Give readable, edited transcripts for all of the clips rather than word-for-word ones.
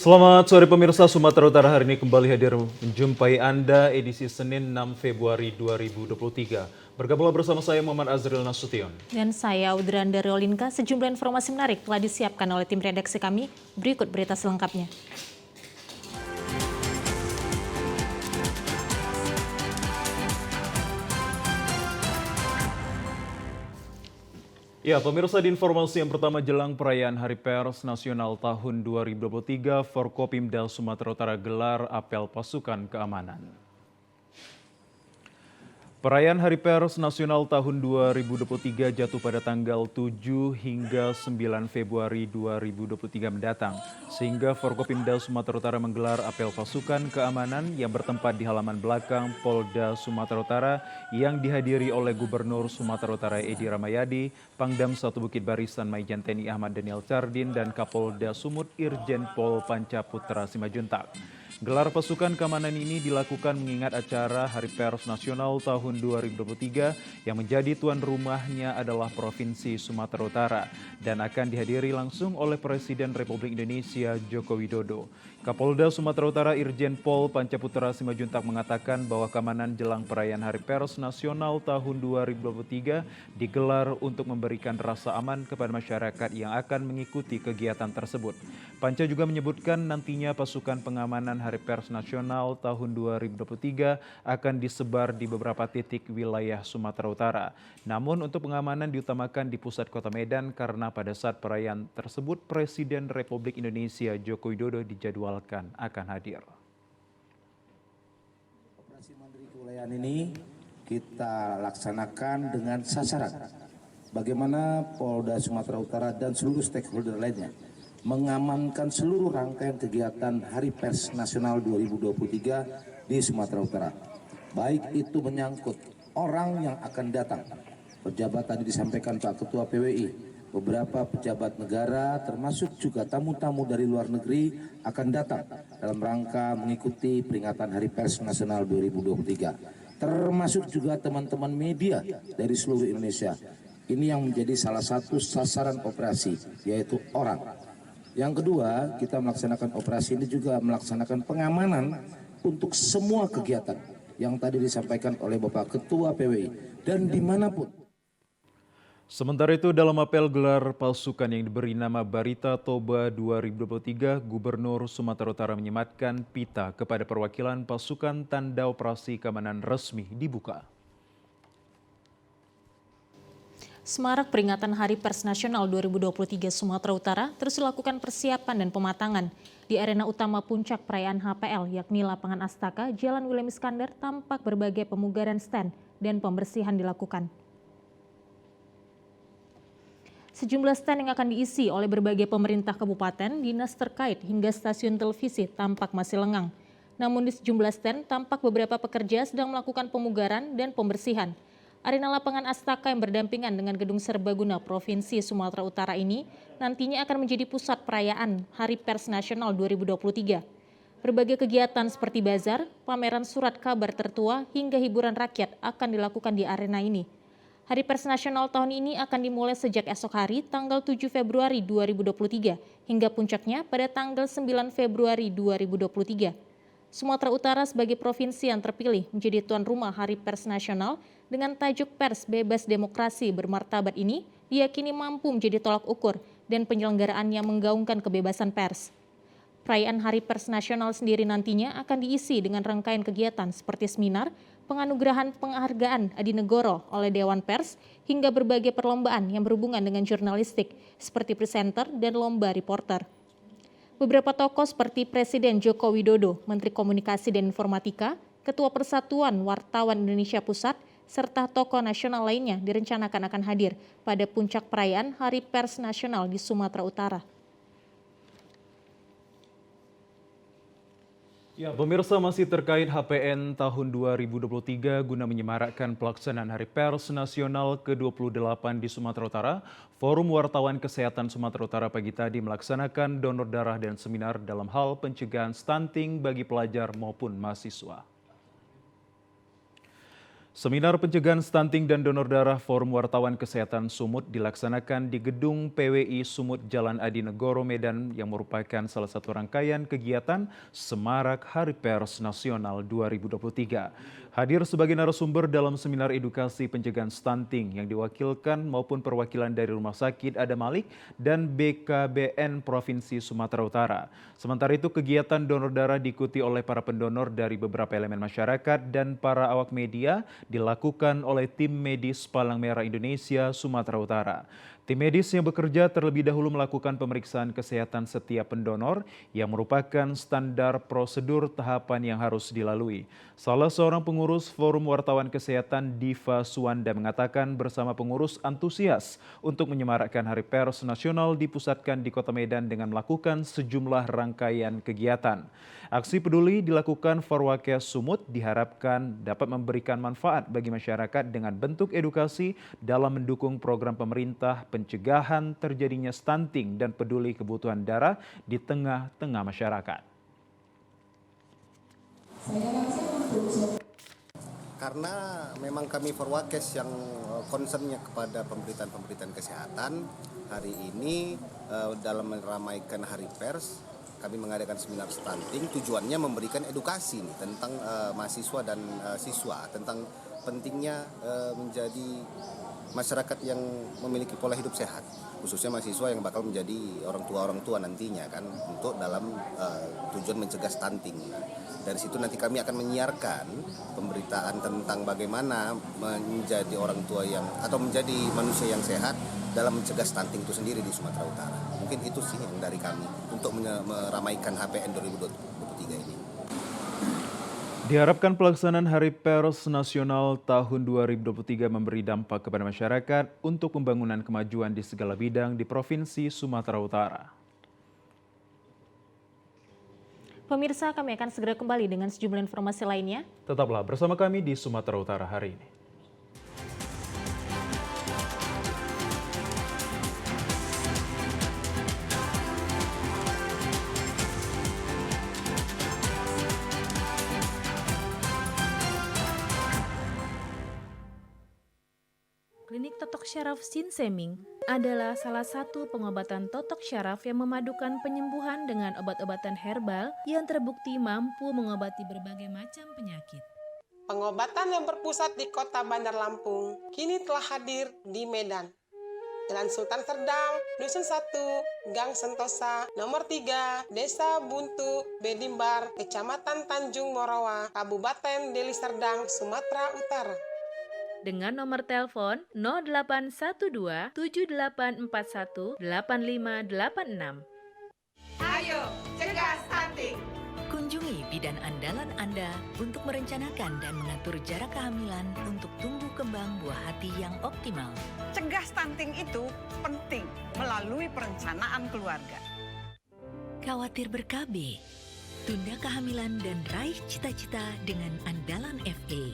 Selamat sore pemirsa, Sumatera Utara hari ini kembali hadir menjumpai Anda edisi Senin 6 Februari 2023. Bergabunglah bersama saya Muhammad Azril Nasution. Dan saya Audrandari Rolinka. Sejumlah informasi menarik telah disiapkan oleh tim redaksi kami. Berikut berita selengkapnya. Ya, pemirsa, di informasi yang pertama jelang perayaan Hari Pers Nasional tahun 2023, Forkopimda Sumatera Utara gelar apel pasukan keamanan. Perayaan Hari Pers Nasional tahun 2023 jatuh pada tanggal 7 hingga 9 Februari 2023 mendatang, sehingga Forkopimda Sumatera Utara menggelar apel pasukan keamanan yang bertempat di halaman belakang Polda Sumatera Utara yang dihadiri oleh Gubernur Sumatera Utara Edi Rahmayadi, Pangdam 1 Bukit Barisan Maijen TNI Ahmad Daniel Chardin, dan Kapolda Sumut Irjen Pol Pancaputra Simajuntak. Gelar pasukan keamanan ini dilakukan mengingat acara Hari Pers Nasional tahun 2023 yang menjadi tuan rumahnya adalah Provinsi Sumatera Utara dan akan dihadiri langsung oleh Presiden Republik Indonesia Joko Widodo. Kapolda Sumatera Utara Irjen Pol Pancaputra Simajuntak mengatakan bahwa keamanan jelang perayaan Hari Pers Nasional tahun 2023 digelar untuk memberikan rasa aman kepada masyarakat yang akan mengikuti kegiatan tersebut. Panca juga menyebutkan nantinya pasukan pengamanan Hari Pers Nasional tahun 2023 akan disebar di beberapa titik wilayah Sumatera Utara. Namun untuk pengamanan diutamakan di pusat kota Medan karena pada saat perayaan tersebut Presiden Republik Indonesia Joko Widodo dijadwalkan akan hadir. Operasi Mandiri Kewilayahan ini kita laksanakan dengan sasaran bagaimana Polda Sumatera Utara dan seluruh stakeholder lainnya mengamankan seluruh rangkaian kegiatan Hari Pers Nasional 2023 di Sumatera Utara. Baik itu menyangkut orang yang akan datang. Pejabat tadi disampaikan Pak Ketua PWI, beberapa pejabat negara termasuk juga tamu-tamu dari luar negeri akan datang dalam rangka mengikuti peringatan Hari Pers Nasional 2023. Termasuk juga teman-teman media dari seluruh Indonesia. Ini yang menjadi salah satu sasaran operasi, yaitu orang. Yang kedua, kita melaksanakan operasi ini juga melaksanakan pengamanan untuk semua kegiatan yang tadi disampaikan oleh Bapak Ketua PWI dan dimanapun. Sementara itu dalam apel gelar pasukan yang diberi nama Barita Toba 2023, Gubernur Sumatera Utara menyematkan pita kepada perwakilan pasukan tanda operasi keamanan resmi dibuka. Semarak peringatan Hari Pers Nasional 2023 Sumatera Utara terus dilakukan persiapan dan pematangan. Di arena utama puncak perayaan HPL yakni Lapangan Astaka, Jalan William Iskandar tampak berbagai pemugaran stand dan pembersihan dilakukan. Sejumlah stand yang akan diisi oleh berbagai pemerintah kabupaten, dinas terkait hingga stasiun televisi tampak masih lengang. Namun di sejumlah stand tampak beberapa pekerja sedang melakukan pemugaran dan pembersihan. Arena Lapangan Astaka yang berdampingan dengan Gedung Serbaguna Provinsi Sumatera Utara ini nantinya akan menjadi pusat perayaan Hari Pers Nasional 2023. Berbagai kegiatan seperti bazar, pameran surat kabar tertua hingga hiburan rakyat akan dilakukan di arena ini. Hari Pers Nasional tahun ini akan dimulai sejak esok hari tanggal 7 Februari 2023 hingga puncaknya pada tanggal 9 Februari 2023. Sumatera Utara sebagai provinsi yang terpilih menjadi tuan rumah Hari Pers Nasional dengan tajuk Pers Bebas Demokrasi Bermartabat ini diyakini mampu menjadi tolak ukur dan penyelenggaraan yang menggaungkan kebebasan pers. Perayaan Hari Pers Nasional sendiri nantinya akan diisi dengan rangkaian kegiatan seperti seminar, penganugerahan penghargaan Adi Negoro oleh Dewan Pers, hingga berbagai perlombaan yang berhubungan dengan jurnalistik seperti presenter dan lomba reporter. Beberapa tokoh seperti Presiden Joko Widodo, Menteri Komunikasi dan Informatika, Ketua Persatuan Wartawan Indonesia Pusat, serta tokoh nasional lainnya direncanakan akan hadir pada puncak perayaan Hari Pers Nasional di Sumatera Utara. Ya, pemirsa, masih terkait HPN tahun 2023 guna menyemarakkan pelaksanaan Hari Pers Nasional ke-28 di Sumatera Utara, Forum Wartawan Kesehatan Sumatera Utara pagi tadi melaksanakan donor darah dan seminar dalam hal pencegahan stunting bagi pelajar maupun mahasiswa. Seminar pencegahan stunting dan donor darah Forum Wartawan Kesehatan Sumut dilaksanakan di Gedung PWI Sumut Jalan Adi Negoro, Medan yang merupakan salah satu rangkaian kegiatan Semarak Hari Pers Nasional 2023. Hadir sebagai narasumber dalam seminar edukasi pencegahan stunting yang diwakilkan maupun perwakilan dari Rumah Sakit Adam Malik dan BKBN Provinsi Sumatera Utara. Sementara itu kegiatan donor darah diikuti oleh para pendonor dari beberapa elemen masyarakat dan para awak media dilakukan oleh tim medis Palang Merah Indonesia Sumatera Utara. Tim medis yang bekerja terlebih dahulu melakukan pemeriksaan kesehatan setiap pendonor yang merupakan standar prosedur tahapan yang harus dilalui. Salah seorang pengurus Forum Wartawan Kesehatan, Diva Suwanda, mengatakan bersama pengurus antusias untuk menyemarakkan Hari Pers Nasional dipusatkan di Kota Medan dengan melakukan sejumlah rangkaian kegiatan. Aksi peduli dilakukan Forwakes Sumut diharapkan dapat memberikan manfaat bagi masyarakat dengan bentuk edukasi dalam mendukung program pemerintah pencegahan terjadinya stunting dan peduli kebutuhan darah di tengah-tengah masyarakat. Karena memang kami Forwakes yang concernnya kepada pemberitaan kesehatan, hari ini dalam meramaikan Hari Pers, kami mengadakan seminar stunting, tujuannya memberikan edukasi nih, tentang mahasiswa dan siswa, tentang pentingnya menjadi masyarakat yang memiliki pola hidup sehat, khususnya mahasiswa yang bakal menjadi orang tua nantinya kan, untuk dalam tujuan mencegah stunting. Dari situ nanti kami akan menyiarkan pemberitaan tentang bagaimana menjadi orang tua yang atau menjadi manusia yang sehat dalam mencegah stunting itu sendiri di Sumatera Utara. Mungkin itu sih yang dari kami untuk meramaikan HPN 2023 ini. Diharapkan pelaksanaan Hari Pers Nasional tahun 2023 memberi dampak kepada masyarakat untuk pembangunan kemajuan di segala bidang di Provinsi Sumatera Utara. Pemirsa, kami akan segera kembali dengan sejumlah informasi lainnya. Tetaplah bersama kami di Sumatera Utara hari ini. Klinik totok syaraf Sinseming adalah salah satu pengobatan totok syaraf yang memadukan penyembuhan dengan obat-obatan herbal yang terbukti mampu mengobati berbagai macam penyakit. Pengobatan yang berpusat di Kota Bandar Lampung kini telah hadir di Medan. Jalan Sultan Serdang, Dusun 1, Gang Sentosa, Nomor 3, Desa Buntu, Bedimbar, Kecamatan Tanjung Morawa, Kabupaten Deli Serdang, Sumatera Utara. Dengan nomor telepon 0812 7841 8586. Ayo, cegah stunting! Kunjungi bidan andalan Anda untuk merencanakan dan mengatur jarak kehamilan untuk tumbuh kembang buah hati yang optimal. Cegah stunting itu penting melalui perencanaan keluarga. Khawatir ber-KB? Tunda kehamilan dan raih cita-cita dengan Andalan FA.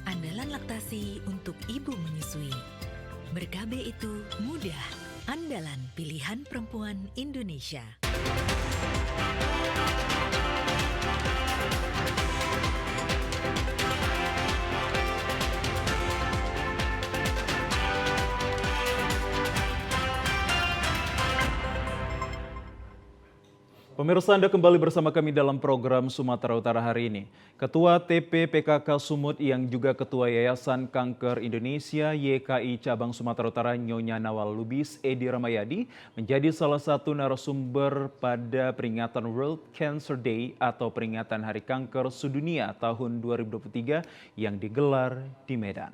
Andalan laktasi untuk ibu menyusui. Ber-KB itu mudah. Andalan pilihan perempuan Indonesia. Pemirsa, Anda kembali bersama kami dalam program Sumatera Utara hari ini. Ketua TP PKK Sumut yang juga Ketua Yayasan Kanker Indonesia YKI Cabang Sumatera Utara Nyonya Nawal Lubis Edi Ramayadi menjadi salah satu narasumber pada peringatan World Cancer Day atau peringatan Hari Kanker Sedunia tahun 2023 yang digelar di Medan.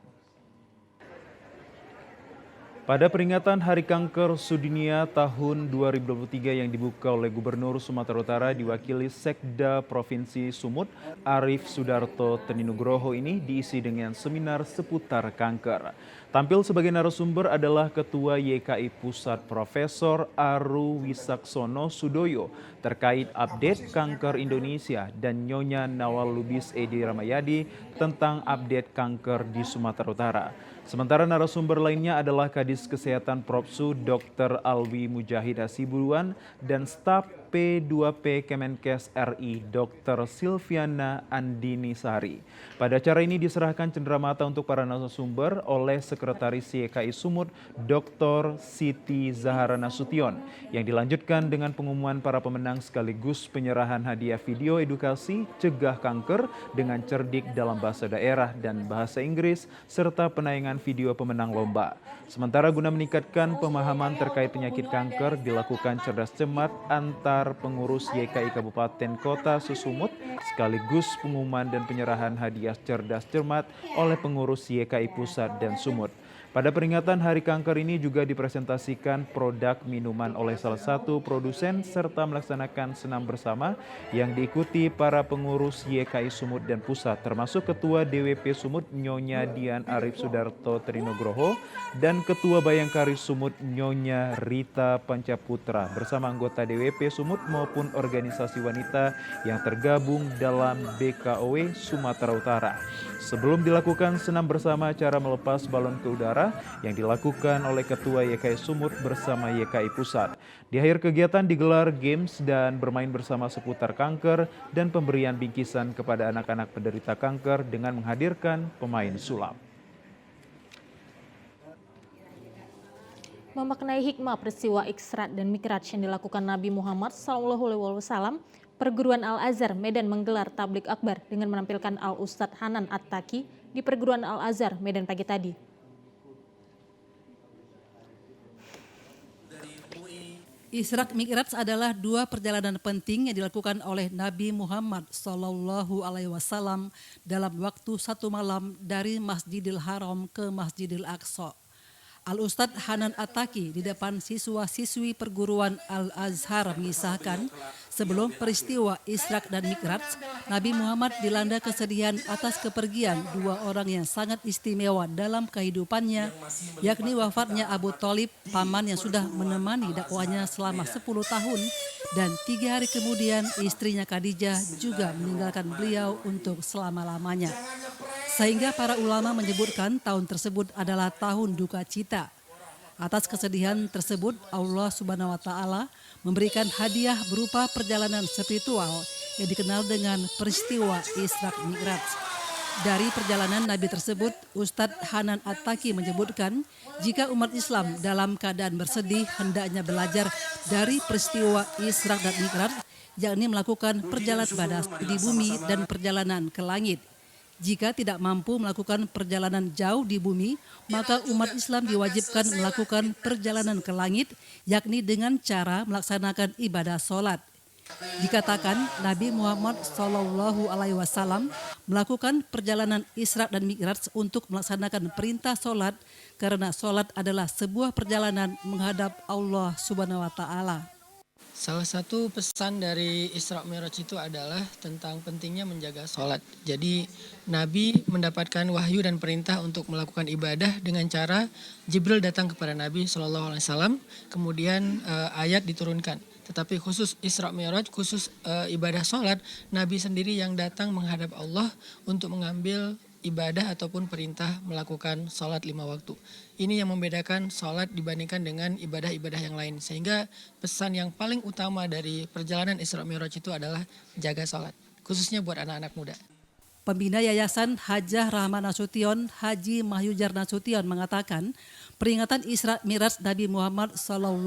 Pada peringatan Hari Kanker Sedunia tahun 2023 yang dibuka oleh Gubernur Sumatera Utara diwakili Sekda Provinsi Sumut, Arief Sudarto Teninugroho ini diisi dengan seminar seputar kanker. Tampil sebagai narasumber adalah Ketua YKI Pusat Profesor Aru Wisaksono Sudoyo terkait update kanker Indonesia dan Nyonya Nawal Lubis Edi Ramayadi tentang update kanker di Sumatera Utara. Sementara narasumber lainnya adalah Kadis Kesehatan Propsu Dr. Alwi Mujahid Hasibuan dan staf P2P Kemenkes RI Dr. Silviana Andini Sari. Pada acara ini diserahkan cenderamata untuk para narasumber oleh Sekretaris YKI Sumut Dr. Siti Zahara Nasution yang dilanjutkan dengan pengumuman para pemenang sekaligus penyerahan hadiah video edukasi cegah kanker dengan cerdik dalam bahasa daerah dan bahasa Inggris serta penayangan video pemenang lomba. Sementara guna meningkatkan pemahaman terkait penyakit kanker dilakukan cerdas cermat antar pengurus YKI Kabupaten Kota Sumut sekaligus pengumuman dan penyerahan hadiah cerdas cermat oleh pengurus YKI Pusat dan Sumut. Pada peringatan Hari Kanker ini juga dipresentasikan produk minuman oleh salah satu produsen serta melaksanakan senam bersama yang diikuti para pengurus YKI Sumut dan Pusat termasuk Ketua DWP Sumut Nyonya Dian Arif Sudarto Trinugroho dan Ketua Bayangkari Sumut Nyonya Rita Pancaputra bersama anggota DWP Sumut maupun organisasi wanita yang tergabung dalam BKOW Sumatera Utara. Sebelum dilakukan senam bersama cara melepas balon ke udara yang dilakukan oleh Ketua YKI Sumut bersama YKI Pusat. Di akhir kegiatan digelar games dan bermain bersama seputar kanker dan pemberian bingkisan kepada anak-anak penderita kanker dengan menghadirkan pemain sulap. Memaknai hikmah peristiwa Isra dan Mikraj yang dilakukan Nabi Muhammad SAW, Perguruan Al-Azhar Medan menggelar tablik akbar dengan menampilkan Al-Ustadz Hanan At-Taki di Perguruan Al-Azhar Medan pagi tadi. Isra Mikraj adalah dua perjalanan penting yang dilakukan oleh Nabi Muhammad SAW dalam waktu satu malam dari Masjidil Haram ke Masjidil Aqsa. Al-Ustadz Hanan At-Taki di depan siswa-siswi perguruan Al-Azhar mengisahkan sebelum peristiwa Isra dan Mikraj, Nabi Muhammad dilanda kesedihan atas kepergian dua orang yang sangat istimewa dalam kehidupannya, yakni wafatnya Abu Thalib, paman yang sudah menemani dakwahnya selama 10 tahun, dan 3 hari kemudian istrinya Khadijah juga meninggalkan beliau untuk selama-lamanya. Sehingga para ulama menyebutkan tahun tersebut adalah tahun duka cita. Atas kesedihan tersebut, Allah Subhanahu wa Ta'ala memberikan hadiah berupa perjalanan spiritual yang dikenal dengan peristiwa Isra Mikraj. Dari perjalanan Nabi tersebut, Ustadz Hanan At-Taki menyebutkan jika umat Islam dalam keadaan bersedih hendaknya belajar dari peristiwa Isra dan Mikraj, yakni melakukan perjalanan ibadah di bumi dan perjalanan ke langit. Jika tidak mampu melakukan perjalanan jauh di bumi, maka umat Islam diwajibkan melakukan perjalanan ke langit, yakni dengan cara melaksanakan ibadah sholat. Dikatakan Nabi Muhammad SAW melakukan perjalanan Isra dan Mikraj untuk melaksanakan perintah sholat karena sholat adalah sebuah perjalanan menghadap Allah Subhanahu wa Ta'ala. Salah satu pesan dari Isra Mi'raj itu adalah tentang pentingnya menjaga sholat. Jadi Nabi mendapatkan wahyu dan perintah untuk melakukan ibadah dengan cara Jibril datang kepada Nabi SAW, kemudian ayat diturunkan. Tetapi khusus Isra Mi'raj, khusus ibadah sholat, Nabi sendiri yang datang menghadap Allah untuk mengambil ibadah ataupun perintah melakukan sholat 5 waktu. Ini yang membedakan sholat dibandingkan dengan ibadah-ibadah yang lain. Sehingga pesan yang paling utama dari perjalanan Isra Mi'raj itu adalah jaga sholat, khususnya buat anak-anak muda. Pembina Yayasan Hajah Rahman Nasution, Haji Mahyujar Nasution mengatakan peringatan Isra Mikraj Nabi Muhammad SAW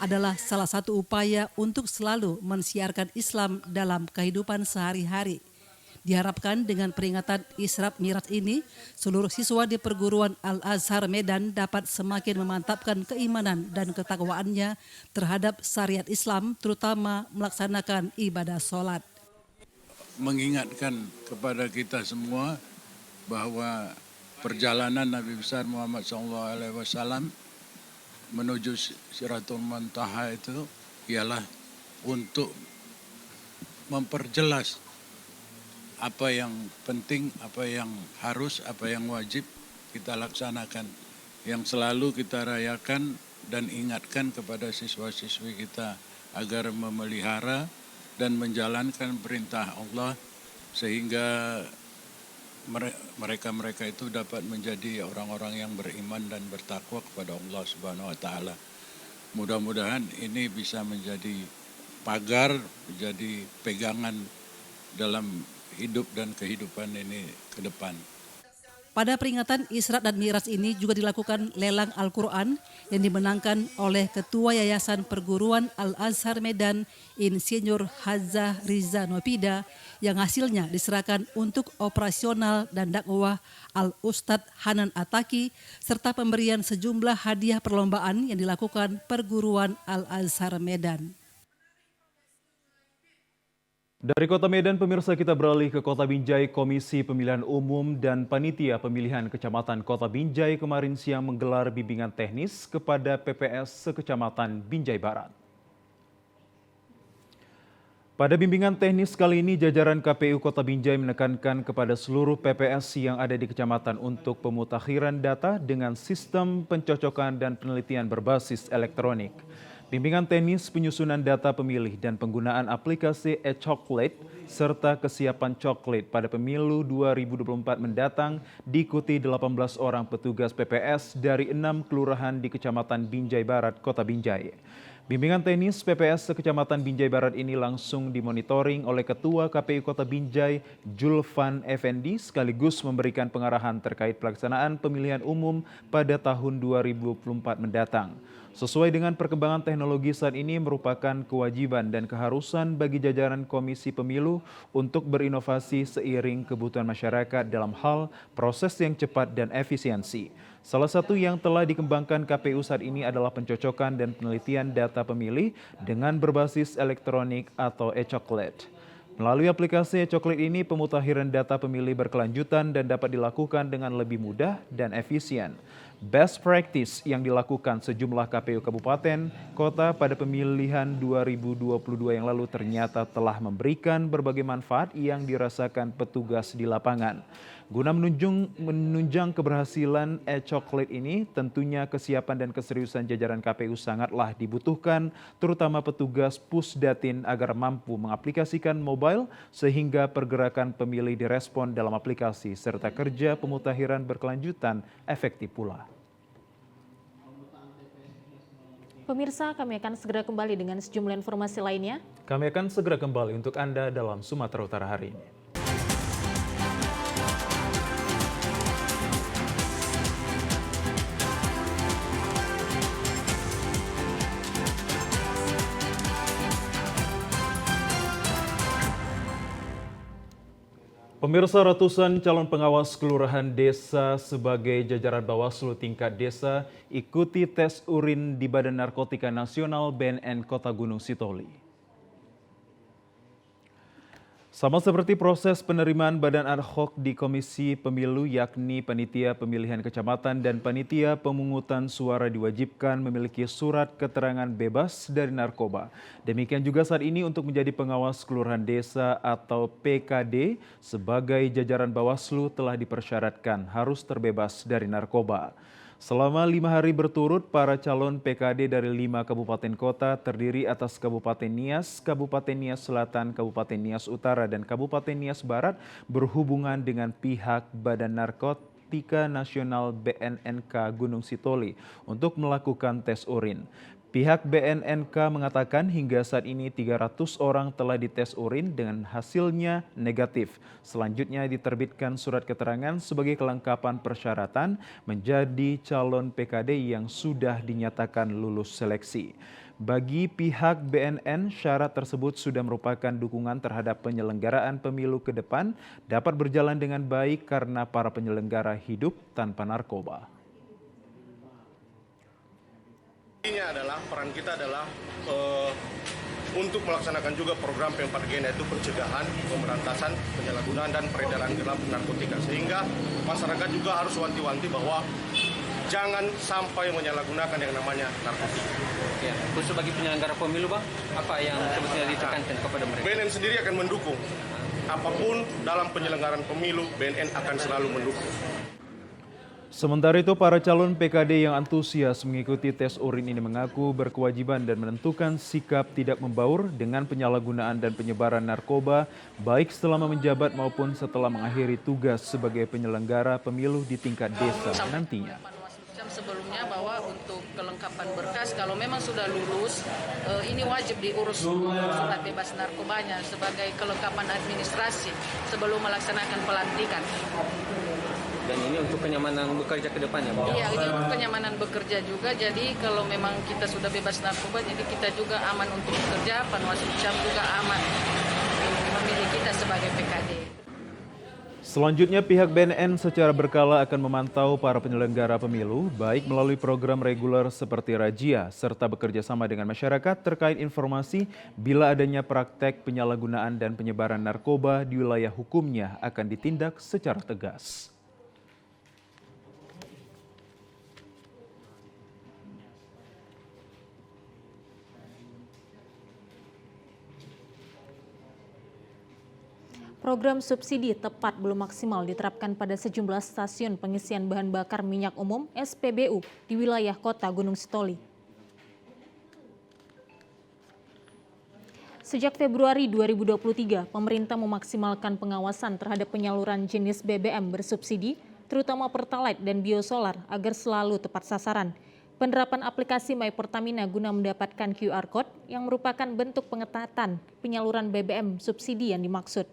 adalah salah satu upaya untuk selalu mensiarkan Islam dalam kehidupan sehari-hari. Diharapkan dengan peringatan Isra Mikraj ini, seluruh siswa di perguruan Al-Azhar Medan dapat semakin memantapkan keimanan dan ketakwaannya terhadap syariat Islam, terutama melaksanakan ibadah sholat. Mengingatkan kepada kita semua bahwa perjalanan Nabi besar Muhammad SAW menuju Siratul Muntaha itu ialah untuk memperjelas apa yang penting, apa yang harus, apa yang wajib kita laksanakan. Yang selalu kita rayakan dan ingatkan kepada siswa-siswi kita agar memelihara dan menjalankan perintah Allah sehingga mereka itu dapat menjadi orang-orang yang beriman dan bertakwa kepada Allah Subhanahu wa Ta'ala. mudah-mudahan ini bisa menjadi pagar, menjadi pegangan dalam hidup dan kehidupan ini ke depan. Pada peringatan Isra dan Mi'raj ini juga dilakukan lelang Al-Quran yang dimenangkan oleh Ketua Yayasan Perguruan Al-Azhar Medan, Insinyur Haza Riza Nopida, yang hasilnya diserahkan untuk operasional dan dakwah Al-Ustadz Hanan Ataki, serta pemberian sejumlah hadiah perlombaan yang dilakukan Perguruan Al-Azhar Medan. Dari Kota Medan, pemirsa, kita beralih ke Kota Binjai. Komisi Pemilihan Umum dan Panitia Pemilihan Kecamatan Kota Binjai kemarin siang menggelar bimbingan teknis kepada PPS sekecamatan Binjai Barat. Pada bimbingan teknis kali ini, jajaran KPU Kota Binjai menekankan kepada seluruh PPS yang ada di kecamatan untuk pemutakhiran data dengan sistem pencocokan dan penelitian berbasis elektronik. Bimbingan teknis penyusunan data pemilih dan penggunaan aplikasi e-Coklat serta kesiapan coklat pada pemilu 2024 mendatang diikuti 18 orang petugas PPS dari 6 kelurahan di Kecamatan Binjai Barat, Kota Binjai. Bimbingan teknis PPS Kecamatan Binjai Barat ini langsung dimonitoring oleh Ketua KPU Kota Binjai, Julfan Effendi, sekaligus memberikan pengarahan terkait pelaksanaan pemilihan umum pada tahun 2024 mendatang. Sesuai dengan perkembangan teknologi saat ini merupakan kewajiban dan keharusan bagi jajaran Komisi Pemilu untuk berinovasi seiring kebutuhan masyarakat dalam hal proses yang cepat dan efisiensi. Salah satu yang telah dikembangkan KPU saat ini adalah pencocokan dan penelitian data pemilih dengan berbasis elektronik atau e-Coklat. Melalui aplikasi e-Coklat ini, pemutakhiran data pemilih berkelanjutan dan dapat dilakukan dengan lebih mudah dan efisien. Best practice yang dilakukan sejumlah KPU kabupaten kota pada pemilihan 2022 yang lalu ternyata telah memberikan berbagai manfaat yang dirasakan petugas di lapangan. Guna menunjang keberhasilan e-Coklat ini, tentunya kesiapan dan keseriusan jajaran KPU sangatlah dibutuhkan, terutama petugas Pusdatin agar mampu mengaplikasikan mobile sehingga pergerakan pemilih direspon dalam aplikasi serta kerja pemutakhiran berkelanjutan efektif pula. Pemirsa, kami akan segera kembali dengan sejumlah informasi lainnya. Kami akan segera kembali untuk Anda dalam Sumatera Utara hari ini. Pemirsa, ratusan calon pengawas kelurahan desa sebagai jajaran Bawaslu tingkat desa ikuti tes urin di Badan Narkotika Nasional BNN Kota Gunung Sitoli. Sama seperti proses penerimaan badan ad hoc di Komisi Pemilu, yakni Panitia Pemilihan Kecamatan dan Panitia Pemungutan Suara diwajibkan memiliki surat keterangan bebas dari narkoba. Demikian juga saat ini untuk menjadi pengawas kelurahan desa atau PKD sebagai jajaran Bawaslu telah dipersyaratkan harus terbebas dari narkoba. Selama 5 hari berturut, para calon PKD dari 5 kabupaten kota terdiri atas Kabupaten Nias, Kabupaten Nias Selatan, Kabupaten Nias Utara, dan Kabupaten Nias Barat berhubungan dengan pihak Badan Narkotika Nasional BNNK Gunung Sitoli untuk melakukan tes urin. Pihak BNNK mengatakan hingga saat ini 300 orang telah dites urin dengan hasilnya negatif. Selanjutnya diterbitkan surat keterangan sebagai kelengkapan persyaratan menjadi calon PKD yang sudah dinyatakan lulus seleksi. Bagi pihak BNN, syarat tersebut sudah merupakan dukungan terhadap penyelenggaraan pemilu ke depan dapat berjalan dengan baik karena para penyelenggara hidup tanpa narkoba. Ini adalah peran kita adalah untuk melaksanakan juga program P4G, yaitu pencegahan, pemberantasan, penyalahgunaan dan peredaran gelap narkotika, sehingga masyarakat juga harus wanti-wanti bahwa jangan sampai menyalahgunakan yang namanya narkotika. Ya, khusus bagi penyelenggara pemilu, Bang, apa yang sebetulnya ditekankan kepada mereka? BNN sendiri akan mendukung apapun dalam penyelenggaraan pemilu, BNN akan selalu mendukung. Sementara itu, para calon PKD yang antusias mengikuti tes urin ini mengaku berkewajiban dan menentukan sikap tidak membaur dengan penyalahgunaan dan penyebaran narkoba, baik selama menjabat maupun setelah mengakhiri tugas sebagai penyelenggara pemilu di tingkat desa nantinya. Sebelumnya bahwa untuk kelengkapan kelengkapan berkas. Kalau memang sudah lulus, ini wajib diurus surat bebas narkobanya sebagai kelengkapan administrasi sebelum melaksanakan pelantikan. Dan ini untuk kenyamanan bekerja ke depannya, Pak? Iya, ini untuk kenyamanan bekerja juga. Jadi kalau memang kita sudah bebas narkoba, jadi kita juga aman untuk bekerja. Panwascam juga aman memilih kita sebagai PKD. Selanjutnya, pihak BNN secara berkala akan memantau para penyelenggara pemilu, baik melalui program reguler seperti razia, serta bekerja sama dengan masyarakat terkait informasi bila adanya praktek penyalahgunaan dan penyebaran narkoba di wilayah hukumnya akan ditindak secara tegas. Program subsidi tepat belum maksimal diterapkan pada sejumlah stasiun pengisian bahan bakar minyak umum (SPBU) di wilayah kota Gunung Sitoli. Sejak Februari 2023, pemerintah memaksimalkan pengawasan terhadap penyaluran jenis BBM bersubsidi, terutama Pertalite dan Biosolar, agar selalu tepat sasaran. Penerapan aplikasi My Pertamina guna mendapatkan QR Code yang merupakan bentuk pengetatan penyaluran BBM subsidi yang dimaksud.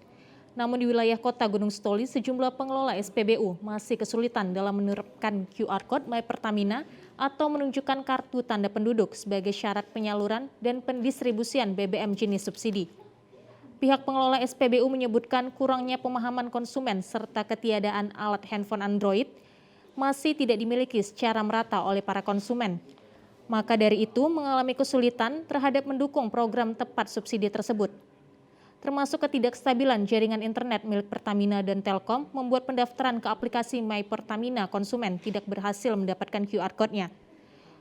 Namun di wilayah kota Gunung Sitoli, sejumlah pengelola SPBU masih kesulitan dalam menerapkan QR Code My Pertamina atau menunjukkan kartu tanda penduduk sebagai syarat penyaluran dan pendistribusian BBM jenis subsidi. Pihak pengelola SPBU menyebutkan kurangnya pemahaman konsumen serta ketiadaan alat handphone Android masih tidak dimiliki secara merata oleh para konsumen. Maka dari itu mengalami kesulitan terhadap mendukung program tepat subsidi tersebut. Termasuk ketidakstabilan jaringan internet milik Pertamina dan Telkom membuat pendaftaran ke aplikasi My Pertamina konsumen tidak berhasil mendapatkan QR Code-nya.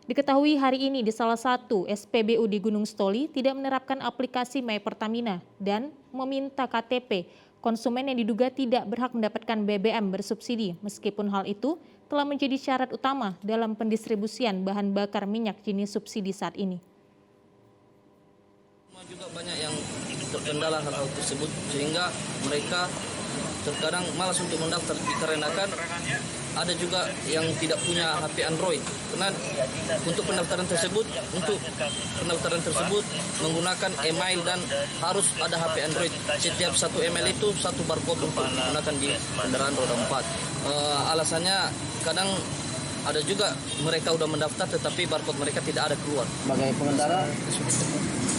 Diketahui hari ini di salah satu SPBU di Gunung Sitoli tidak menerapkan aplikasi My Pertamina dan meminta KTP konsumen yang diduga tidak berhak mendapatkan BBM bersubsidi, meskipun hal itu telah menjadi syarat utama dalam pendistribusian bahan bakar minyak jenis subsidi saat ini. Juga banyak yang terkendala hal tersebut sehingga mereka terkadang malas untuk mendaftar dikarenakan ada juga yang tidak punya HP Android. Karena untuk pendaftaran tersebut menggunakan email dan harus ada HP Android. Setiap satu email itu satu barcode untuk menggunakan di kendaraan roda 4. Alasannya kadang ada juga mereka udah mendaftar tetapi barcode mereka tidak ada keluar. Sebagai pengendara,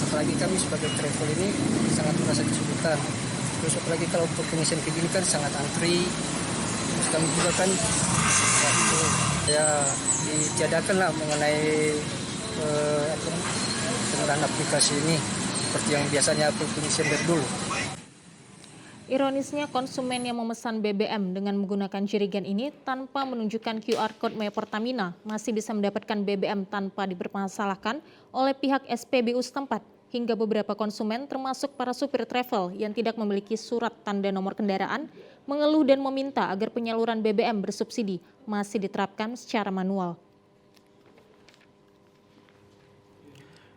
apalagi kami sebagai travel ini sangat merasa kesulitan. Terus apalagi kalau untuk pengisian kayak gini kan sangat antri. Terus kami juga kan ya ditiadakan lah mengenai penggunaan aplikasi ini seperti yang biasanya pengisian dulu. Ironisnya, konsumen yang memesan BBM dengan menggunakan jerigen ini tanpa menunjukkan QR Code My Pertamina masih bisa mendapatkan BBM tanpa dipermasalahkan oleh pihak SPBU setempat. Hingga beberapa konsumen termasuk para supir travel yang tidak memiliki surat tanda nomor kendaraan mengeluh dan meminta agar penyaluran BBM bersubsidi masih diterapkan secara manual.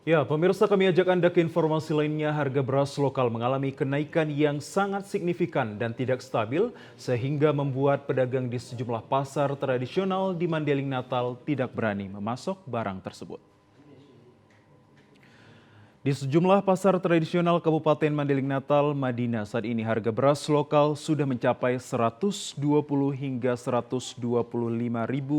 Ya, pemirsa, kami ajak Anda ke informasi lainnya. Harga beras lokal mengalami kenaikan yang sangat signifikan dan tidak stabil sehingga membuat pedagang di sejumlah pasar tradisional di Mandailing Natal tidak berani memasok barang tersebut. Di sejumlah pasar tradisional Kabupaten Mandailing Natal, Madinah, saat ini harga beras lokal sudah mencapai Rp120 hingga Rp125.000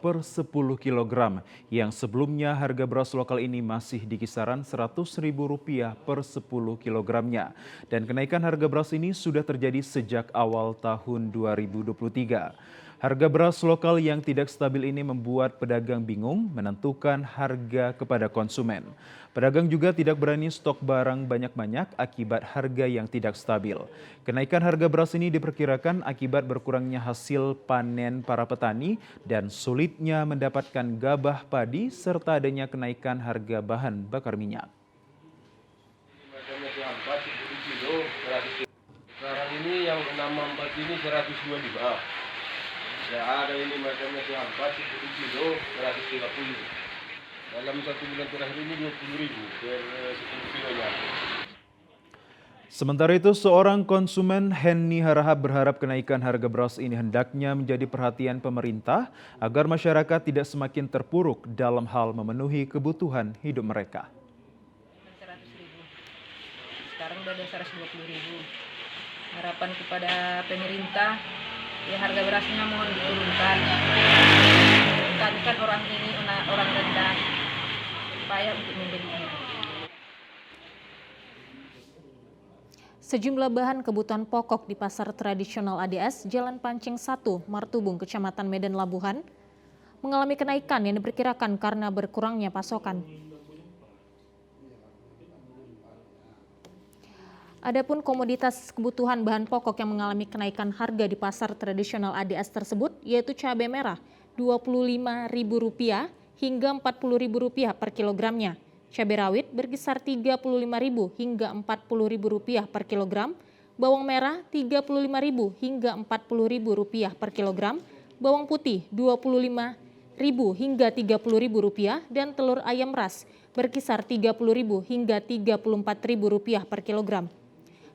per 10 kg. Yang sebelumnya harga beras lokal ini masih di kisaran Rp100.000 per 10 kg-nya. Dan kenaikan harga beras ini sudah terjadi sejak awal tahun 2023. Harga beras lokal yang tidak stabil ini membuat pedagang bingung menentukan harga kepada konsumen. Pedagang juga tidak berani stok barang banyak-banyak akibat harga yang tidak stabil. Kenaikan harga beras ini diperkirakan akibat berkurangnya hasil panen para petani dan sulitnya mendapatkan gabah padi serta adanya kenaikan harga bahan bakar minyak. Sekarang ini yang 64 ini 125. Ya, ada ini macamnya yang 4 kilo 130. Dalam 1 bulan terakhir ini 20.000 per 10 kilonya. Sementara itu, seorang konsumen Henny Harahap berharap kenaikan harga beras ini hendaknya menjadi perhatian pemerintah agar masyarakat tidak semakin terpuruk dalam hal memenuhi kebutuhan hidup mereka. Sekarang udah 120.000. Harapan kepada pemerintah, ya harga berasnya mohon diturunkan. Kan orang ini orang rendah, payah untuk membelinya. Sejumlah bahan kebutuhan pokok di pasar tradisional ADS Jalan Pancing 1, Martubung, Kecamatan Medan Labuhan, mengalami kenaikan yang diperkirakan karena berkurangnya pasokan. Adapun komoditas kebutuhan bahan pokok yang mengalami kenaikan harga di pasar tradisional ADS tersebut yaitu cabai merah Rp25.000 hingga Rp40.000 per kilogramnya. Cabai rawit berkisar Rp35.000 hingga Rp40.000 per kilogram, bawang merah Rp35.000 hingga Rp40.000 per kilogram, bawang putih Rp25.000 hingga Rp30.000 dan telur ayam ras berkisar Rp30.000 hingga Rp34.000 per kilogram.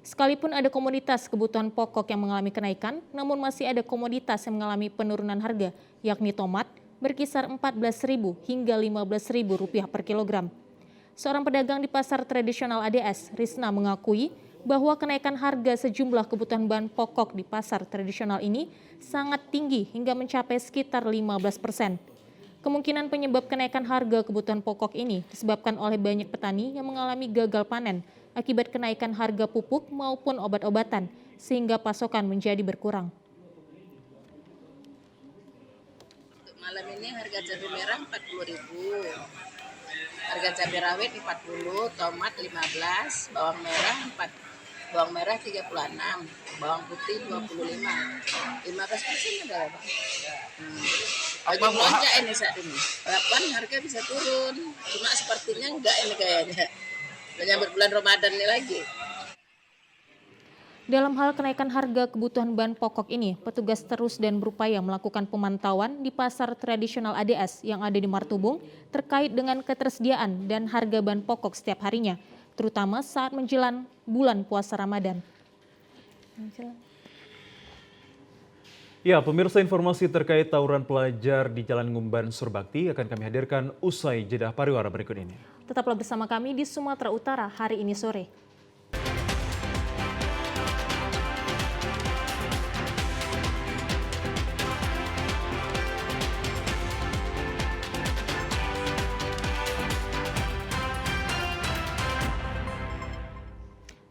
Sekalipun ada komoditas kebutuhan pokok yang mengalami kenaikan, namun masih ada komoditas yang mengalami penurunan harga, yakni tomat berkisar Rp14.000 hingga Rp15.000 per kilogram. Seorang pedagang di pasar tradisional ADS, Risna, mengakui bahwa kenaikan harga sejumlah kebutuhan bahan pokok di pasar tradisional ini sangat tinggi hingga mencapai sekitar 15%. Kemungkinan penyebab kenaikan harga kebutuhan pokok ini disebabkan oleh banyak petani yang mengalami gagal panen akibat kenaikan harga pupuk maupun obat-obatan, sehingga pasokan menjadi berkurang. Untuk malam ini harga cabai merah Rp40.000. Harga cabai rawit 40, tomat 15, bawang merah 36, bawang putih 25. 15% ada Bang. Lagi melonjak ini saat ini. Harapan harga bisa turun. Cuma sepertinya enggak ini kayaknya. Menyambut bulan Ramadan ini lagi. Dalam hal kenaikan harga kebutuhan bahan pokok ini, petugas terus dan berupaya melakukan pemantauan di pasar tradisional ADS yang ada di Martubung terkait dengan ketersediaan dan harga bahan pokok setiap harinya, terutama saat menjelang bulan puasa Ramadan. Ya, pemirsa, informasi terkait tawuran pelajar di Jalan Ngumban Surbakti akan kami hadirkan usai jeda pariwara berikut ini. Tetaplah bersama kami di Sumatera Utara hari ini sore.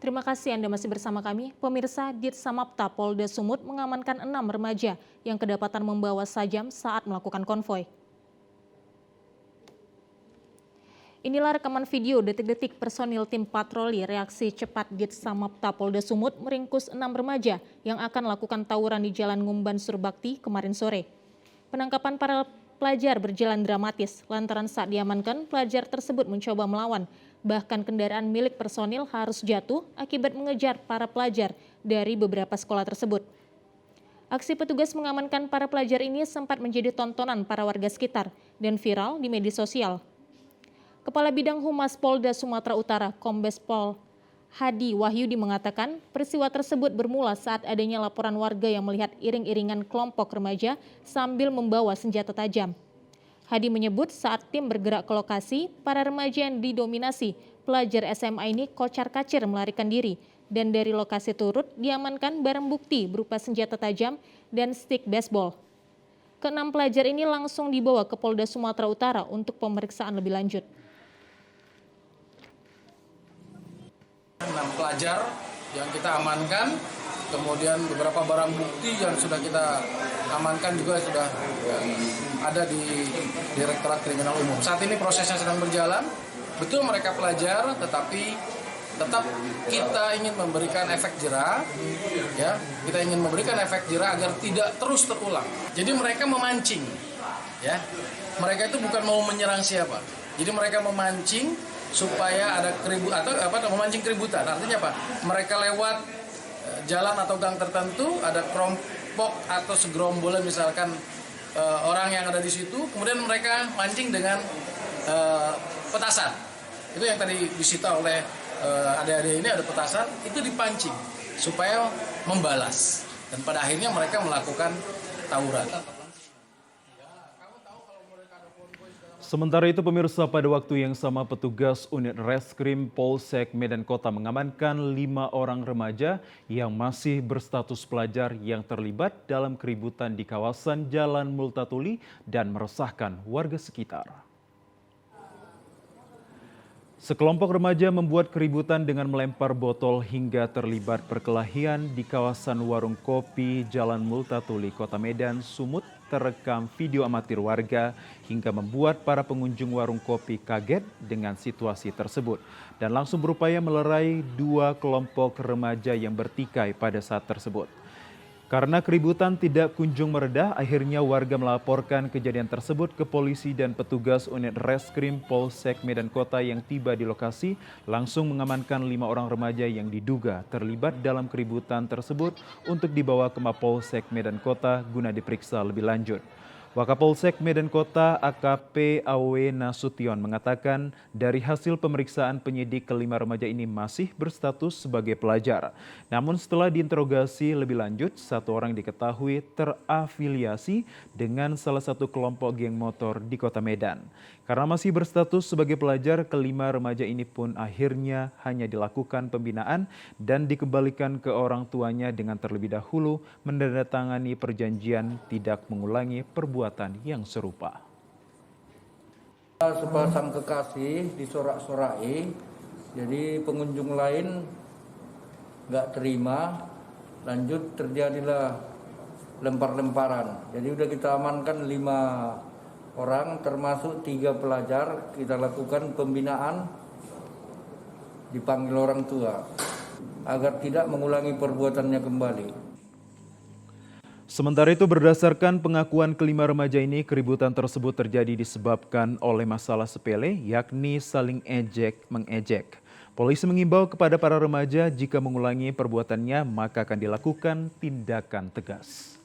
Terima kasih Anda masih bersama kami. Pemirsa, Ditsamapta Polda Sumut mengamankan 6 remaja yang kedapatan membawa sajam saat melakukan konvoi. Inilah rekaman video detik-detik personil tim patroli reaksi cepat Ditsamapta Polda Sumut meringkus 6 remaja yang akan melakukan tawuran di Jalan Ngumban Surbakti kemarin sore. Penangkapan para pelajar berjalan dramatis lantaran saat diamankan pelajar tersebut mencoba melawan. Bahkan kendaraan milik personil harus jatuh akibat mengejar para pelajar dari beberapa sekolah tersebut. Aksi petugas mengamankan para pelajar ini sempat menjadi tontonan para warga sekitar dan viral di media sosial. Kepala Bidang Humas Polda Sumatera Utara, Kombes Pol Hadi Wahyudi mengatakan peristiwa tersebut bermula saat adanya laporan warga yang melihat iring-iringan kelompok remaja sambil membawa senjata tajam. Hadi menyebut saat tim bergerak ke lokasi, para remaja yang didominasi pelajar SMA ini kocar-kacir melarikan diri dan dari lokasi turut diamankan barang bukti berupa senjata tajam dan stik baseball. Keenam pelajar ini langsung dibawa ke Polda Sumatera Utara untuk pemeriksaan lebih lanjut. 6 pelajar yang kita amankan, kemudian beberapa barang bukti yang sudah kita amankan juga sudah ada di Direktorat Kriminal Umum. Saat ini prosesnya sedang berjalan. Betul mereka pelajar, tetapi tetap kita ingin memberikan efek jera, ya. Kita ingin memberikan efek jera agar tidak terus terulang. Jadi mereka memancing, ya. Mereka itu bukan mau menyerang siapa. Jadi mereka memancing supaya ada memancing keributan. Artinya apa? Mereka lewat jalan atau gang tertentu, ada kelompok atau segerombolan misalkan orang yang ada di situ, kemudian mereka mancing dengan petasan. Itu yang tadi disita oleh adik-adik ini ada petasan, itu dipancing supaya membalas. Dan pada akhirnya mereka melakukan tawuran. Sementara itu pemirsa, pada waktu yang sama petugas unit Reskrim Polsek Medan Kota mengamankan 5 orang remaja yang masih berstatus pelajar yang terlibat dalam keributan di kawasan Jalan Multatuli dan meresahkan warga sekitar. Sekelompok remaja membuat keributan dengan melempar botol hingga terlibat perkelahian di kawasan warung kopi Jalan Multatuli, Kota Medan, Sumut. Terekam video amatir warga hingga membuat para pengunjung warung kopi kaget dengan situasi tersebut dan langsung berupaya melerai 2 kelompok remaja yang bertikai pada saat tersebut. Karena keributan tidak kunjung meredah, akhirnya warga melaporkan kejadian tersebut ke polisi dan petugas unit Reskrim Polsek Medan Kota yang tiba di lokasi langsung mengamankan 5 orang remaja yang diduga terlibat dalam keributan tersebut untuk dibawa ke Mapolsek Medan Kota guna diperiksa lebih lanjut. Wakapolsek Medan Kota AKP Awe Nasution mengatakan dari hasil pemeriksaan penyidik kelima remaja ini masih berstatus sebagai pelajar. Namun setelah diinterogasi lebih lanjut, 1 orang diketahui terafiliasi dengan salah satu kelompok geng motor di Kota Medan. Karena masih berstatus sebagai pelajar, kelima remaja ini pun akhirnya hanya dilakukan pembinaan dan dikembalikan ke orang tuanya dengan terlebih dahulu menandatangani perjanjian tidak mengulangi perbuatan yang serupa. Sepasang kekasih disorak-sorai, jadi pengunjung lain nggak terima, lanjut terjadilah lempar-lemparan. Jadi udah kita amankan 5 orang, termasuk 3 pelajar. Kita lakukan pembinaan, dipanggil orang tua agar tidak mengulangi perbuatannya kembali. Sementara itu, berdasarkan pengakuan kelima remaja ini, keributan tersebut terjadi disebabkan oleh masalah sepele, yakni saling ejek-mengejek. Polisi mengimbau kepada para remaja jika mengulangi perbuatannya maka akan dilakukan tindakan tegas.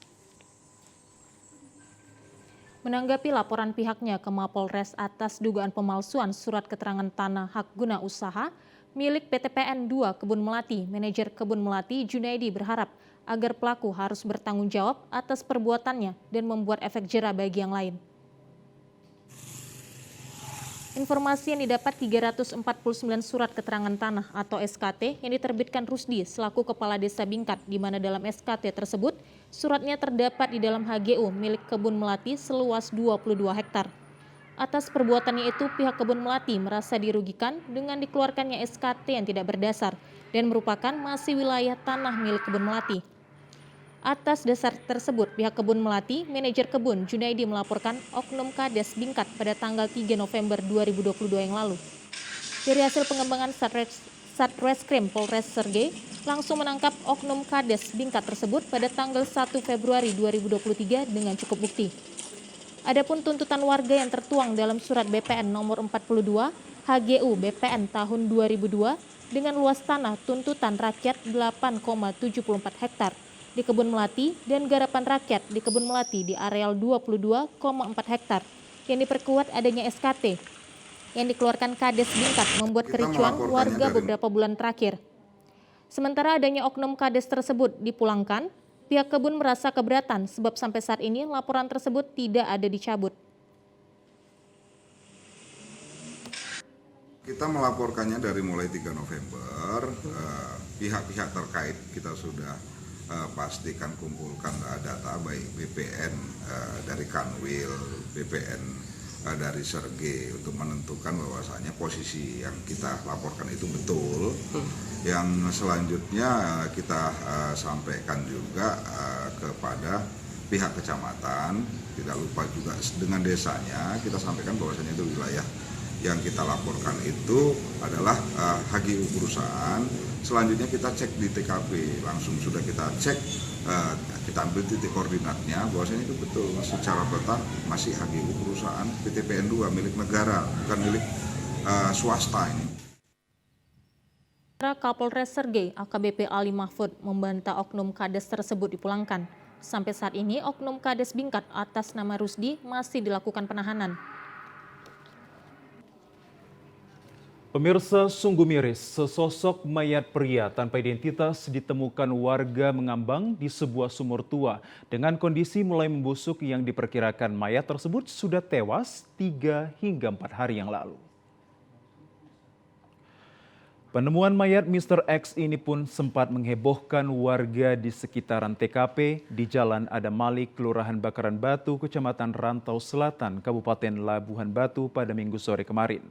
Menanggapi laporan pihaknya ke Mapolres atas dugaan pemalsuan surat keterangan tanah hak guna usaha milik PTPN 2 Kebun Melati, manajer Kebun Melati Junaidi berharap agar pelaku harus bertanggung jawab atas perbuatannya dan membuat efek jera bagi yang lain. Informasi yang didapat 349 surat keterangan tanah atau SKT yang diterbitkan Rusdi selaku Kepala Desa Bingkat, di mana dalam SKT tersebut suratnya terdapat di dalam HGU milik Kebun Melati seluas 22 hektar. Atas perbuatannya itu, pihak Kebun Melati merasa dirugikan dengan dikeluarkannya SKT yang tidak berdasar dan merupakan masih wilayah tanah milik Kebun Melati. Atas dasar tersebut, pihak Kebun Melati, manajer kebun Junaidi melaporkan Oknum Kades Bingkat pada tanggal 3 November 2022 yang lalu. Dari hasil pengembangan Satreskrim Polres Sergei langsung menangkap Oknum Kades Bingkat tersebut pada tanggal 1 Februari 2023 dengan cukup bukti. Adapun tuntutan warga yang tertuang dalam surat BPN nomor 42 HGU BPN tahun 2002 dengan luas tanah tuntutan rakyat 8,74 hektar di Kebun Melati dan garapan rakyat di Kebun Melati di areal 22,4 hektar yang diperkuat adanya SKT yang dikeluarkan Kades Bingkat membuat kericuan warga beberapa bulan terakhir. Sementara adanya oknum Kades tersebut dipulangkan, pihak kebun merasa keberatan sebab sampai saat ini laporan tersebut tidak ada dicabut. Kita melaporkannya dari mulai 3 November, pihak-pihak terkait kita sudah pastikan kumpulkan data baik BPN dari Kanwil, BPN dari Sergei untuk menentukan bahwasanya posisi yang kita laporkan itu betul. Yang selanjutnya kita sampaikan juga kepada pihak kecamatan, tidak lupa juga dengan desanya kita sampaikan bahwasanya itu wilayah yang kita laporkan itu adalah HGU perusahaan. Selanjutnya kita cek di TKP, langsung sudah kita cek, kita ambil titik koordinatnya bahwasanya itu betul secara peta masih HGU perusahaan PTPN 2 milik negara, bukan milik swasta ini. Kapolres Sergei AKBP Ali Mahfud membantah oknum Kades tersebut dipulangkan. Sampai saat ini oknum Kades Bingkat atas nama Rusdi masih dilakukan penahanan. Pemirsa, sungguh miris, sesosok mayat pria tanpa identitas ditemukan warga Mengambang di sebuah sumur tua dengan kondisi mulai membusuk yang diperkirakan mayat tersebut sudah tewas 3 hingga 4 hari yang lalu. Penemuan mayat Mr. X ini pun sempat menghebohkan warga di sekitaran TKP di Jalan Adam Malik, Kelurahan Bakaran Batu, Kecamatan Rantau Selatan, Kabupaten Labuhan Batu pada Minggu sore kemarin.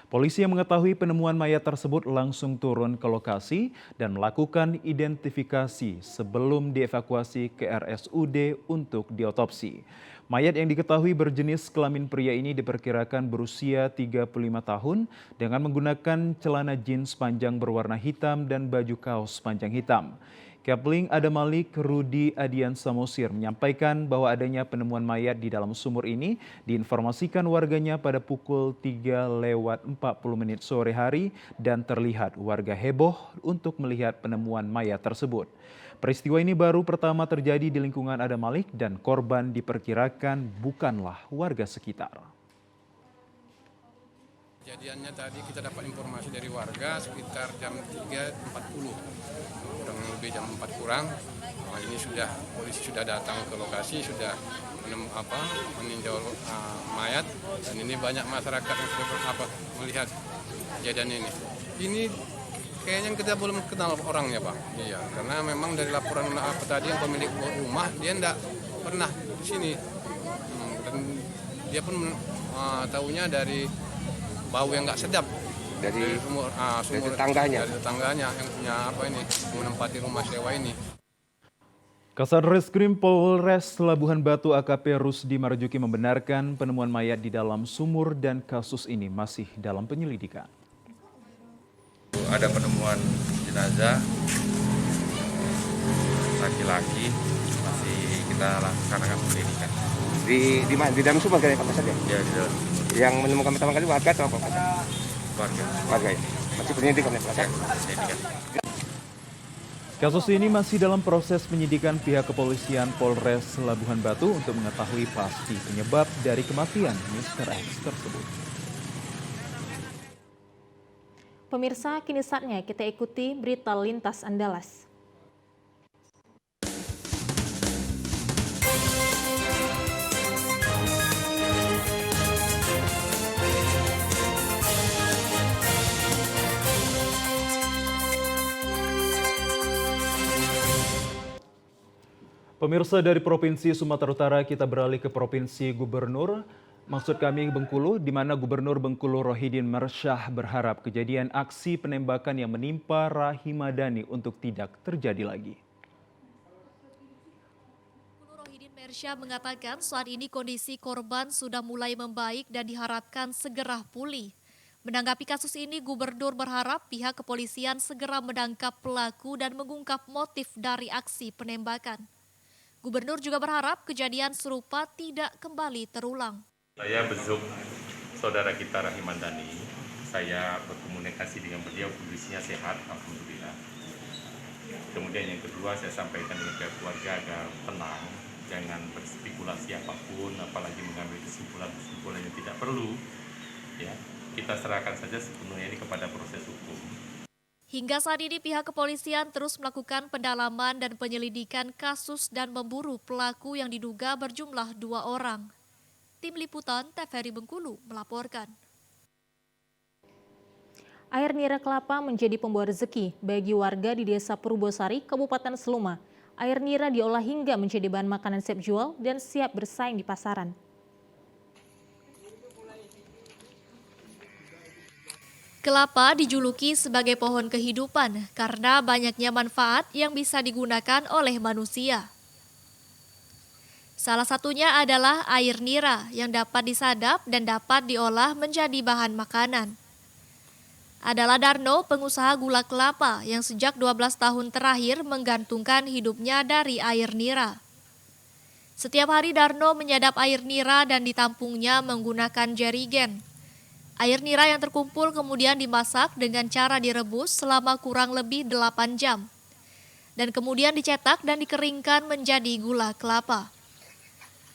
Polisi yang mengetahui penemuan mayat tersebut langsung turun ke lokasi dan melakukan identifikasi sebelum dievakuasi ke RSUD untuk diotopsi. Mayat yang diketahui berjenis kelamin pria ini diperkirakan berusia 35 tahun dengan menggunakan celana jeans panjang berwarna hitam dan baju kaos panjang hitam. Kepling Adam Malik Rudi Adian Samosir menyampaikan bahwa adanya penemuan mayat di dalam sumur ini diinformasikan warganya pada pukul 3:40 sore hari dan terlihat warga heboh untuk melihat penemuan mayat tersebut. Peristiwa ini baru pertama terjadi di lingkungan Adam Malik dan korban diperkirakan bukanlah warga sekitar. Kejadiannya tadi kita dapat informasi dari warga sekitar jam 3.40, kurang lebih jam 4 kurang. Nah, ini polisi sudah datang ke lokasi, sudah meninjau mayat, dan ini banyak masyarakat yang sudah melihat kejadian ini. Ini kayaknya kita belum kenal orangnya, Pak. Iya, karena memang dari laporan tadi yang pemilik rumah dia tidak pernah di sini, dan dia pun tahunya dari bau yang nggak sedap dari sumur tetangganya yang punya menempati rumah sewa ini. Kasat Reskrim Polres Labuhan Batu AKP Rusdi Marjuki membenarkan penemuan mayat di dalam sumur dan kasus ini masih dalam penyelidikan. Ada penemuan jenazah laki-laki, masih kita laksanakan penyelidikan. Di dalam sumur kan Pak Kasat ya? Ya, di dalam. Yang menemukan pertama kali warga atau apa? Warga ya? Masih penyelidikan ya Pak Kasat? Penyelidikan. Kasus ini masih dalam proses penyidikan pihak kepolisian Polres Labuhan Batu untuk mengetahui pasti penyebab dari kematian Mr. X tersebut. Pemirsa, kini saatnya kita ikuti berita lintas Andalas. Pemirsa, dari Provinsi Sumatera Utara kita beralih ke Provinsi Gubernur. Maksud kami Bengkulu, di mana Gubernur Bengkulu Rohidin Mersyah berharap kejadian aksi penembakan yang menimpa Rahimadani untuk tidak terjadi lagi. Rohidin Mersyah mengatakan saat ini kondisi korban sudah mulai membaik dan diharapkan segera pulih. Menanggapi kasus ini, Gubernur berharap pihak kepolisian segera menangkap pelaku dan mengungkap motif dari aksi penembakan. Gubernur juga berharap kejadian serupa tidak kembali terulang. Saya besuk saudara kita Rahimadani. Saya berkomunikasi dengan beliau, kondisinya sehat, alhamdulillah. Kemudian yang kedua, saya sampaikan dengan pihak keluarga agar tenang, jangan berspekulasi apapun, apalagi mengambil kesimpulan yang tidak perlu. Ya, kita serahkan saja sepenuhnya ini kepada proses hukum. Hingga saat ini pihak kepolisian terus melakukan pendalaman dan penyelidikan kasus dan memburu pelaku yang diduga berjumlah 2 orang. Tim Liputan TVRI Bengkulu melaporkan. Air nira kelapa menjadi pembawa rezeki bagi warga di Desa Purwosari, Kabupaten Seluma. Air nira diolah hingga menjadi bahan makanan siap jual dan siap bersaing di pasaran. Kelapa dijuluki sebagai pohon kehidupan karena banyaknya manfaat yang bisa digunakan oleh manusia. Salah satunya adalah air nira yang dapat disadap dan dapat diolah menjadi bahan makanan. Adalah Darno, pengusaha gula kelapa yang sejak 12 tahun terakhir menggantungkan hidupnya dari air nira. Setiap hari Darno menyadap air nira dan ditampungnya menggunakan jerigen. Air nira yang terkumpul kemudian dimasak dengan cara direbus selama kurang lebih 8 jam. Dan kemudian dicetak dan dikeringkan menjadi gula kelapa.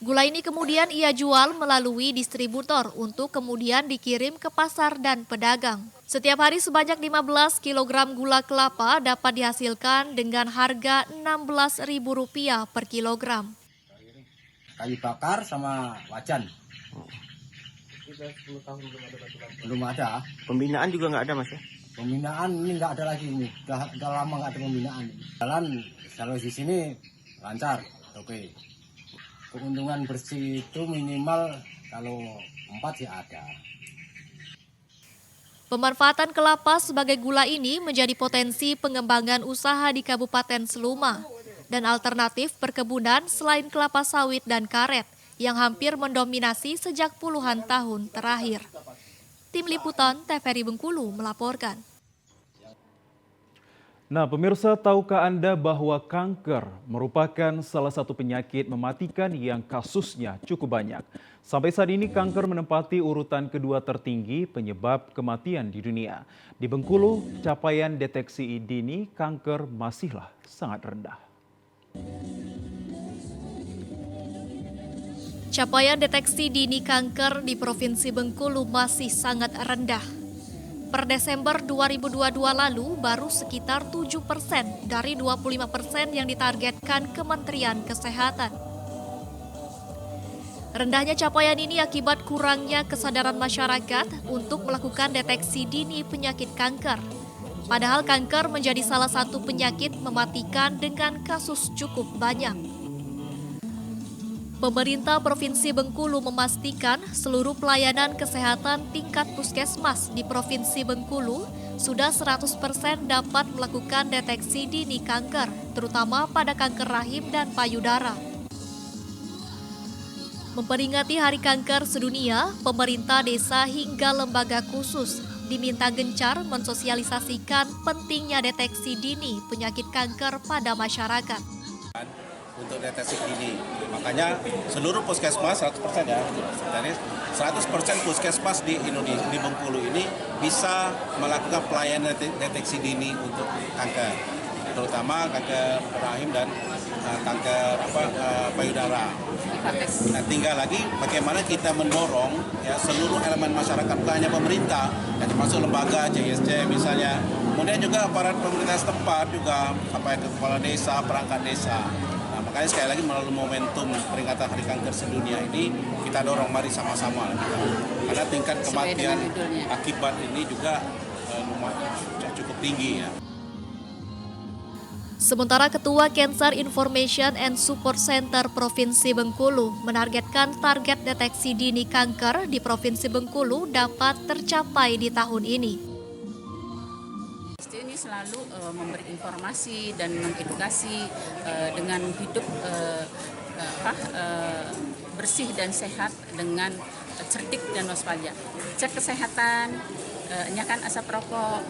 Gula ini kemudian ia jual melalui distributor untuk kemudian dikirim ke pasar dan pedagang. Setiap hari sebanyak 15 kg gula kelapa dapat dihasilkan dengan harga Rp16.000 per kilogram. Kayu bakar sama wajan. Sudah 10 tahun belum ada batu lampu. Belum ada. Pembinaan juga nggak ada, Mas ya? Pembinaan ini nggak ada lagi ini. Udah lama nggak ada pembinaan. Jalan kalau di sini lancar, oke. Keuntungan bersih itu minimal kalau 4 sih ada. Pemanfaatan kelapa sebagai gula ini menjadi potensi pengembangan usaha di Kabupaten Seluma dan alternatif perkebunan selain kelapa sawit dan karet yang hampir mendominasi sejak puluhan tahun terakhir. Tim Liputan TVRI Bengkulu melaporkan. Nah, pemirsa, tahukah Anda bahwa kanker merupakan salah satu penyakit mematikan yang kasusnya cukup banyak? Sampai saat ini kanker menempati urutan kedua tertinggi penyebab kematian di dunia. Di Bengkulu, capaian deteksi dini kanker masihlah sangat rendah. Capaian deteksi dini kanker di Provinsi Bengkulu masih sangat rendah. Per Desember 2022 lalu, baru sekitar 7% dari 25% yang ditargetkan Kementerian Kesehatan. Rendahnya capaian ini akibat kurangnya kesadaran masyarakat untuk melakukan deteksi dini penyakit kanker. Padahal kanker menjadi salah satu penyakit mematikan dengan kasus cukup banyak. Pemerintah Provinsi Bengkulu memastikan seluruh pelayanan kesehatan tingkat puskesmas di Provinsi Bengkulu sudah 100% dapat melakukan deteksi dini kanker, terutama pada kanker rahim dan payudara. Memperingati Hari Kanker Sedunia, pemerintah desa hingga lembaga khusus diminta gencar mensosialisasikan pentingnya deteksi dini penyakit kanker pada masyarakat. Untuk deteksi dini, makanya seluruh puskesmas 100% ya, jadi 100% puskesmas di Indonesia di Bengkulu ini bisa melakukan pelayanan deteksi dini untuk kanker, terutama kanker rahim dan kanker payudara. Nah, tinggal lagi bagaimana kita mendorong ya seluruh elemen masyarakat, bukan hanya pemerintah, ya, termasuk lembaga JSC misalnya, kemudian juga aparat pemerintah setempat juga, kepala desa, perangkat desa. Makanya sekali lagi melalui momentum peringatan Hari Kanker Sedunia ini kita dorong mari sama-sama karena tingkat kematian akibat ini juga cukup tinggi ya. Sementara Ketua Cancer Information and Support Center Provinsi Bengkulu menargetkan target deteksi dini kanker di Provinsi Bengkulu dapat tercapai di tahun ini. Ini selalu memberi informasi dan mengedukasi dengan hidup bersih dan sehat dengan cerdik dan waspada. Cek kesehatan, nyakan asap rokok,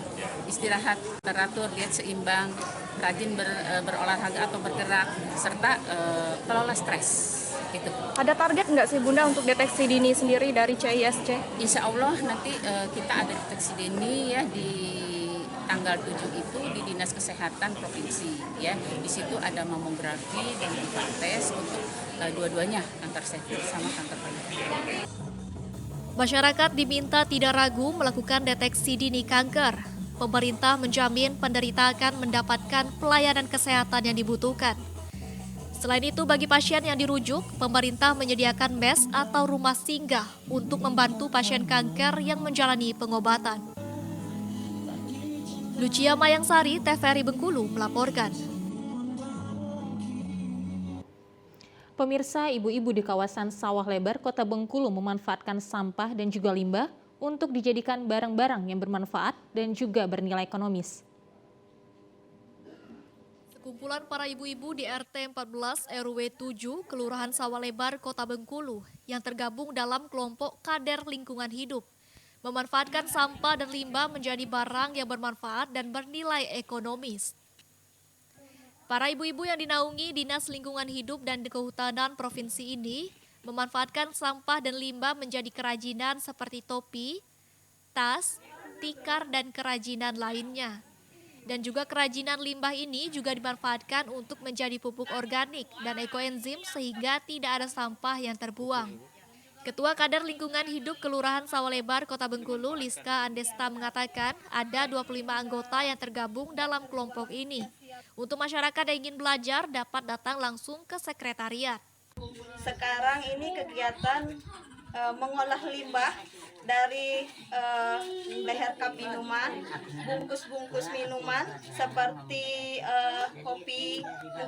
istirahat teratur, diet seimbang, rajin berolahraga atau bergerak, serta kelola stres. Gitu. Ada target nggak sih Bunda untuk deteksi dini sendiri dari CISC? Insya Allah nanti kita ada deteksi dini ya di tanggal 7 itu di Dinas Kesehatan Provinsi ya. Di situ ada mamografi dan tes untuk dua-duanya, kanker cervix sama kanker payudara. Masyarakat diminta tidak ragu melakukan deteksi dini kanker. Pemerintah menjamin penderita akan mendapatkan pelayanan kesehatan yang dibutuhkan. Selain itu, bagi pasien yang dirujuk, pemerintah menyediakan mes atau rumah singgah untuk membantu pasien kanker yang menjalani pengobatan. Lucia Mayangsari, TVRI Bengkulu melaporkan. Pemirsa, ibu-ibu di kawasan Sawah Lebar, Kota Bengkulu memanfaatkan sampah dan juga limbah untuk dijadikan barang-barang yang bermanfaat dan juga bernilai ekonomis. Sekumpulan para ibu-ibu di RT 14 RW 7 Kelurahan Sawah Lebar, Kota Bengkulu yang tergabung dalam kelompok Kader Lingkungan Hidup memanfaatkan sampah dan limbah menjadi barang yang bermanfaat dan bernilai ekonomis. Para ibu-ibu yang dinaungi Dinas Lingkungan Hidup dan Kehutanan Provinsi ini memanfaatkan sampah dan limbah menjadi kerajinan seperti topi, tas, tikar, dan kerajinan lainnya. Dan juga kerajinan limbah ini juga dimanfaatkan untuk menjadi pupuk organik dan ekoenzim sehingga tidak ada sampah yang terbuang. Ketua Kadar Lingkungan Hidup Kelurahan Sawalebar, Kota Bengkulu, Liska Andesta mengatakan ada 25 anggota yang tergabung dalam kelompok ini. Untuk masyarakat yang ingin belajar dapat datang langsung ke sekretariat. Sekarang ini kegiatan mengolah limbah dari leher cup minuman, bungkus-bungkus minuman seperti kopi,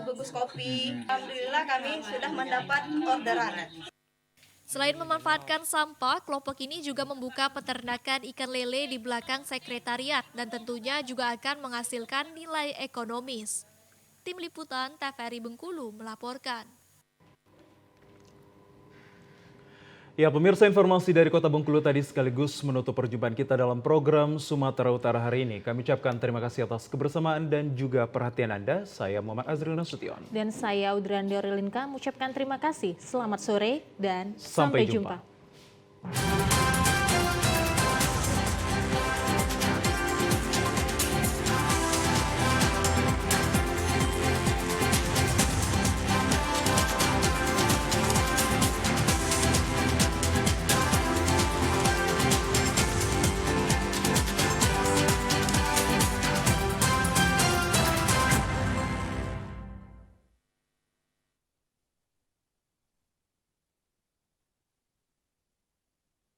bungkus kopi. Alhamdulillah kami sudah mendapat orderan. Selain memanfaatkan sampah, kelompok ini juga membuka peternakan ikan lele di belakang sekretariat dan tentunya juga akan menghasilkan nilai ekonomis. Tim Liputan TVRI Bengkulu melaporkan. Ya, pemirsa, informasi dari Kota Bengkulu tadi sekaligus menutup perjumpaan kita dalam program Sumatera Utara hari ini. Kami ucapkan terima kasih atas kebersamaan dan juga perhatian Anda. Saya Muhammad Azril Nasution. Dan saya Udrandi Orilinka mengucapkan terima kasih. Selamat sore dan sampai jumpa.